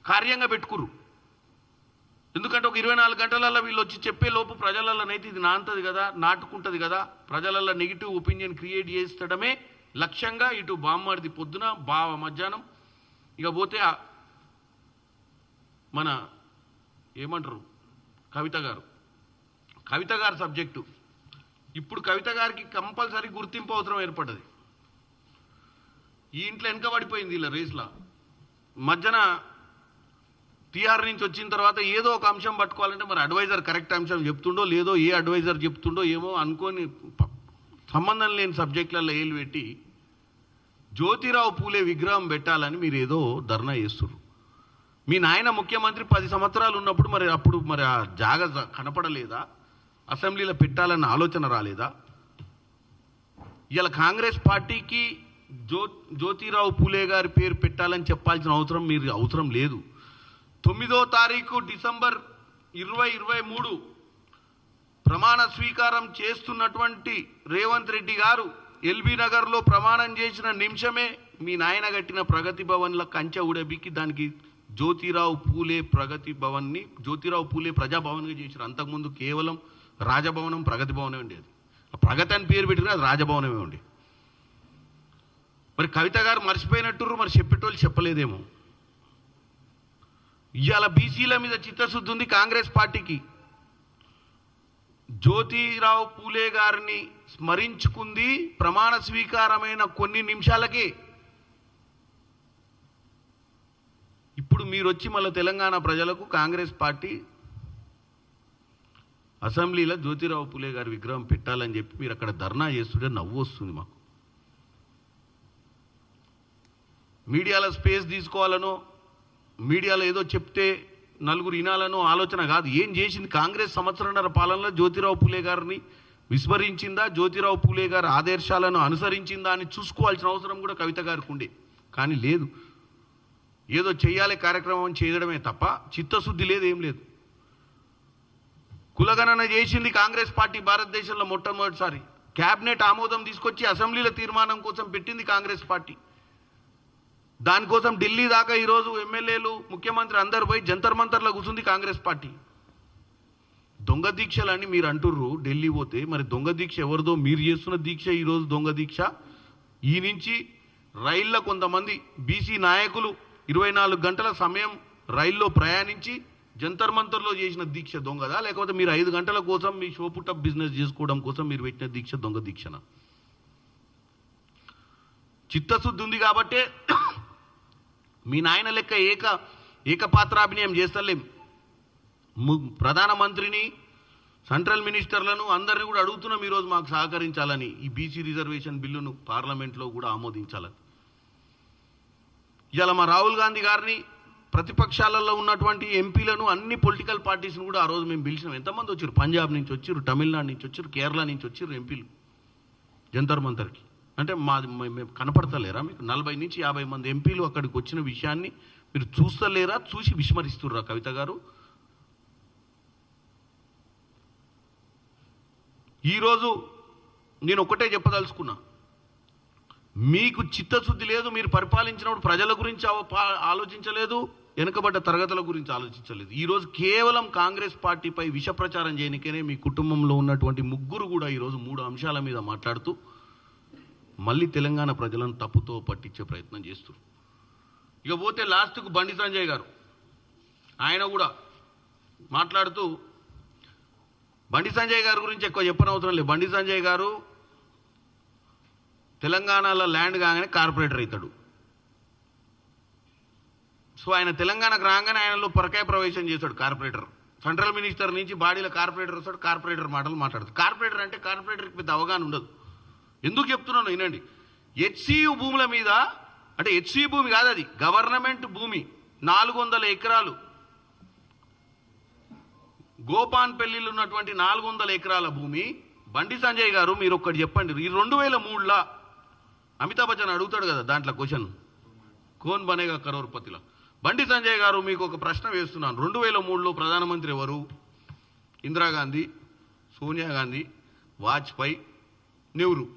కార్యంగా పెట్టుకురు. ఎందుకంటే ఒక 24 గంటలలో వీళ్ళు వచ్చి చెప్పే లోపు ప్రజలలోనైతే ఇది నాంతది కదా, నాటుకుంటుంది కదా, ప్రజలలో నెగిటివ్ ఒపీనియన్ క్రియేట్ చేస్తడమే లక్ష్యంగా ఇటు బామ్మడిది పొద్దున బావ మధ్యాహ్నం ఇక పోతే మన ఏమంటారు కవిత గారు సబ్జెక్టు. ఇప్పుడు కవిత గారికి కంపల్సరీ గుర్తింపు అవసరం ఏర్పడ్డది. ఈ ఇంట్లో వెనకబడిపోయింది ఇలా రేస్లా. మధ్యన టీఆర్ నుంచి వచ్చిన తర్వాత ఏదో ఒక అంశం పట్టుకోవాలంటే మరి అడ్వైజర్ కరెక్ట్ అంశం చెప్తుండో లేదో, ఏ అడ్వైజర్ చెప్తుండో ఏమో అనుకొని సంబంధం లేని సబ్జెక్టులలో ఏలు పెట్టి జ్యోతిరావు పూలే విగ్రహం పెట్టాలని మీరు ఏదో ధర్నా చేస్తున్నారు. మీ నాయన ముఖ్యమంత్రి 10 సంవత్సరాలు ఉన్నప్పుడు అప్పుడు ఆ జాగ కనపడలేదా? అసెంబ్లీలో పెట్టాలన్న ఆలోచన రాలేదా? ఇలా కాంగ్రెస్ పార్టీకి జ్యోతిరావు పూలే గారి పేరు పెట్టాలని చెప్పాల్సిన అవసరం లేదు. 9వ తారీఖు డిసెంబర్ 2023 ప్రమాణ స్వీకారం చేస్తున్నటువంటి రేవంత్ రెడ్డి గారు ఎల్బీ నగర్లో ప్రమాణం చేసిన నిమిషమే మీ నాయన కట్టిన ప్రగతి భవన్ల కంచె ఉడబికి దానికి జ్యోతిరావు పూలే ప్రగతి భవన్ని జ్యోతిరావు పూలే ప్రజాభవన్గా చేశారు. అంతకుముందు కేవలం రాజభవనం ప్రగతి భవనమే ఉండేది. ప్రగతి అని పేరు పెట్టిన అది రాజభవనమే ఉండే. మరి కవిత గారు మర్చిపోయినట్టు మరి చెప్పేటోళ్ళు చెప్పలేదేమో. ఇవాళ బీసీల మీద చిత్తశుద్ధి ఉంది కాంగ్రెస్ పార్టీకి. జ్యోతిరావు పూలే గారిని స్మరించుకుంది ప్రమాణ స్వీకారమైన కొన్ని నిమిషాలకే. ఇప్పుడు మీరు వచ్చి మళ్ళీ తెలంగాణ ప్రజలకు కాంగ్రెస్ పార్టీ అసెంబ్లీలో జ్యోతిరావు పూలే గారి విగ్రహం పెట్టాలని చెప్పి మీరు అక్కడ ధర్నా చేస్తుంటే నవ్వు వస్తుంది మాకు. మీడియాలో స్పేస్ తీసుకోవాలనో, మీడియాలో ఏదో చెప్తే నలుగురు వినాలనో ఆలోచన కాదు. ఏం చేసింది కాంగ్రెస్ సంవత్సరంన్నర పాలనలో? జ్యోతిరావు పూలే గారిని విస్మరించిందా? జ్యోతిరావు పూలే గారి ఆదర్శాలను అనుసరించిందా అని చూసుకోవాల్సిన అవసరం కూడా కవిత గారికి ఉండే. కానీ లేదు, ఏదో చెయ్యాలి కార్యక్రమం చేయడమే తప్ప చిత్తశుద్ధి లేదు, ఏం లేదు. కులగణన చేసింది కాంగ్రెస్ పార్టీ భారతదేశంలో మొట్టమొదటిసారి. క్యాబినెట్ ఆమోదం తీసుకొచ్చి అసెంబ్లీల తీర్మానం కోసం పెట్టింది కాంగ్రెస్ పార్టీ. దానికోసం ఢిల్లీ దాకా ఈరోజు ఎమ్మెల్యేలు ముఖ్యమంత్రి అందరు పోయి జంతర్ మంతర్లో కూర్చుంది కాంగ్రెస్ పార్టీ. దొంగ దీక్షలని మీరు అంటుర్రు ఢిల్లీ పోతే, మరి దొంగ దీక్ష ఎవరిదో? మీరు చేస్తున్న దీక్ష ఈరోజు దొంగ దీక్ష. ఈ నుంచి రైల్లో కొంతమంది బీసీ నాయకులు 24 గంటల సమయం రైల్లో ప్రయాణించి జంతర్ మంతర్లో చేసిన దీక్ష దొంగదా? లేకపోతే మీరు 5 గంటల కోసం మీ షోపుటప్ బిజినెస్ చేసుకోవడం కోసం మీరు పెట్టిన దీక్ష దొంగ దీక్షనా? చిత్తశుద్ధి ఉంది కాబట్టే మీ నాయన లెక్క ఏకపాత్రాభినయం చేస్తలేం. ప్రధానమంత్రిని, సెంట్రల్ మినిస్టర్లను అందరినీ కూడా అడుగుతున్నాం ఈరోజు మాకు సహకరించాలని, ఈ బీసీ రిజర్వేషన్ బిల్లును పార్లమెంట్లో కూడా ఆమోదించాలని. ఇవాళ మా రాహుల్ గాంధీ గారిని, ప్రతిపక్షాలలో ఉన్నటువంటి ఎంపీలను, అన్ని పొలిటికల్ పార్టీస్ని కూడా ఆ రోజు మేము పిలిచినాం. ఎంతమంది వచ్చారు? పంజాబ్ నుంచి వచ్చారు, తమిళనాడు నుంచి వచ్చారు, కేరళ నుంచి వచ్చారు ఎంపీలు జంతర్ మంతర్కి. అంటే మేము కనపడతలేరా మీకు? 40 నుంచి 50 మంది ఎంపీలు అక్కడికి వచ్చిన విషయాన్ని మీరు చూస్తలేరా? చూసి విస్మరిస్తుర్రా కవిత గారు? ఈరోజు నేను ఒకటే చెప్పదలుచుకున్నా, మీకు చిత్తశుద్ధి లేదు. మీరు పరిపాలించినప్పుడు ప్రజల గురించి ఆలోచించలేదు, వెనుకబడ్డ తరగతుల గురించి ఆలోచించలేదు. ఈరోజు కేవలం కాంగ్రెస్ పార్టీపై విష ప్రచారం చేయనికనే మీ కుటుంబంలో ఉన్నటువంటి ముగ్గురు కూడా ఈరోజు 3 అంశాల మీద మాట్లాడుతూ మళ్ళీ తెలంగాణ ప్రజలను తప్పుతో పట్టించే ప్రయత్నం చేస్తారు. ఇక పోతే లాస్ట్కు బండి సంజయ్ గారు, ఆయన కూడా మాట్లాడుతూ, బండి సంజయ్ గారి గురించి ఎక్కువ చెప్పనవసరం లేదు. బండి సంజయ్ గారు తెలంగాణలో ల్యాండ్ కాగానే కార్పొరేటర్ అవుతాడు. సో ఆయన తెలంగాణకు రాగానే ఆయనలో పరకాయ ప్రవేశం చేశాడు కార్పొరేటర్. సెంట్రల్ మినిస్టర్ నుంచి బాడీలో కార్పొరేటర్ వస్తాడు, కార్పొరేటర్ మాటలు మాట్లాడతాడు. కార్పొరేటర్ అంటే కార్పొరేటర్కి పెద్ద అవగాహన ఉండదు. ఎందుకు చెప్తున్నాను వినండి. హెచ్సియు భూముల మీద, అంటే హెచ్సియు భూమి కాదు, అది గవర్నమెంట్ భూమి, 400 ఎకరాలు, గోపాన్పల్లిలో ఉన్నటువంటి 400 ఎకరాల భూమి. బండి సంజయ్ గారు మీరు ఒక్కటి చెప్పండి, ఈ 2003లో అమితాబ్ బచ్చన్ అడుగుతాడు కదా దాంట్లో క్వశ్చన్, కోన్ బనేగా కరోర్పతిలో. బండి సంజయ్ గారు మీకు ఒక ప్రశ్న వేస్తున్నాను. 2003లో ప్రధానమంత్రి ఎవరు? ఇందిరాగాంధీ, సోనియా గాంధీ, వాజ్పేయి, నెహ్రూ.